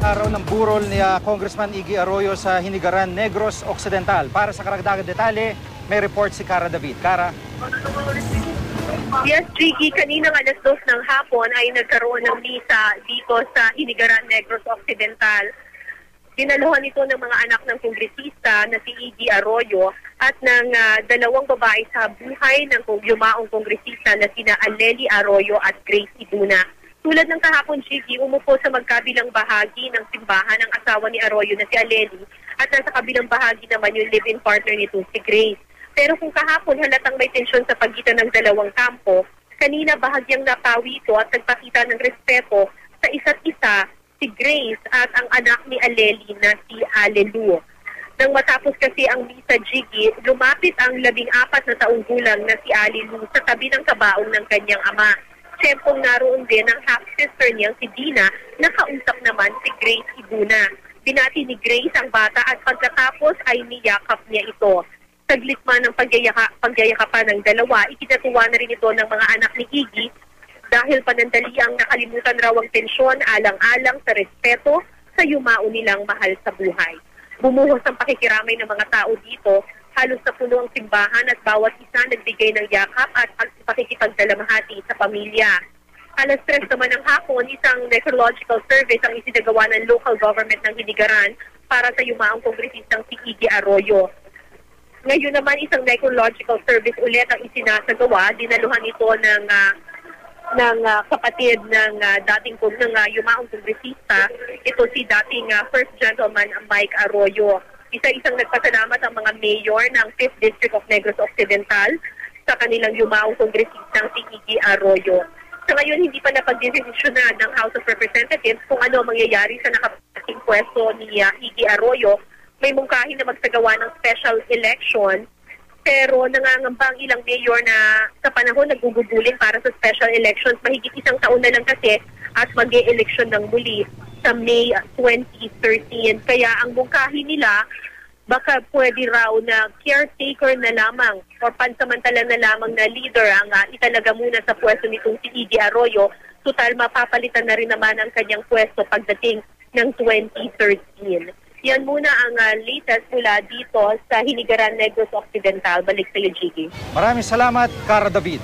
araw ng burol ni Congressman Iggy Arroyo sa Hinigaran, Negros Occidental. Para sa karagdagang detalye, may report si Cara David. Cara? Yes, Jiggy, kaninang alas 2 ng hapon ay nagkaroon ng misa dito sa Hinigaran, Negros Occidental. Dinaluhan ito ng mga anak ng kongresista na si Iggy Arroyo at ng dalawang babae sa buhay ng yumaong kongresista na sina Aleli Arroyo at Grace Ibuna. Tulad ng kahapon, Jiggy, umupo sa magkabilang bahagi ng simbahan ang asawa ni Arroyo na si Aleli at nasa kabilang bahagi naman yung live-in partner nito si Grace. Pero kung kahapon halatang may tensyon sa pagitan ng dalawang kampo, kanina bahagyang napawi ito at nagpakita ng respeto sa isa't isa si Grace at ang anak ni Aleli na si Alelu. Nang matapos kasi ang misa, Jiggy, lumapit ang 14 na taong gulang na si Alelu sa tabi ng kabaong ng kanyang ama. Siyempong naroon din ang half-sister niyang si Dina, nakausap naman si Grace Ibuna. Binati ni Grace ang bata at pagkatapos ay niyakap niya ito. Saglit man ng pagyayakapan ng dalawa, ikinatuwa na rin ito ng mga anak ni Iggy dahil panandaliang nakalimutan raw ang tensyon alang-alang sa respeto sa yumao nilang mahal sa buhay. Bumuhos ang pakikiramay ng mga tao dito, halos na puno ang simbahan at bawat isa nagbigay ng yakap at pakikipagdalamhati sa pamilya. Alas 3 naman ng hapon, isang necrological service ang isinagawa ng local government ng Hinigaran para sa yumaong kongresistang si Iggy Arroyo. Ngayon naman, isang necrological service ulit ang isinasagawa. Dinaluhan ito ng kapatid ng dating yumaong kongresista. Ito si dating First Gentleman Mike Arroyo. Isa-isang nagpasalamat ang mga mayor ng 5th District of Negros Occidental sa kanilang yumaong kongresistang si Iggy Arroyo. Sa ngayon, hindi pa napagdesisyonan ng House of Representatives kung ano mangyayari sa nakapating pwesto ni Iggy Arroyo. May mungkahin na magsagawa ng special election, pero nangangamba ang ilang mayor na sa panahon nagugugulin para sa special elections. Mahigit isang taon na lang kasi at mag-e-election ng muli sa May 2013. Kaya ang mungkahin nila, baka pwede raw na caretaker na lamang o pansamantala na lamang na leader ang italaga muna sa pwesto nitong si Iggy Arroyo. Total, mapapalitan na rin naman ang kanyang pwesto pagdating ng 2013. Yan muna ang latest mula dito sa Hinigaran, Negros Occidental. Balik sa iyo, Jiggy. Maraming salamat, Cara David.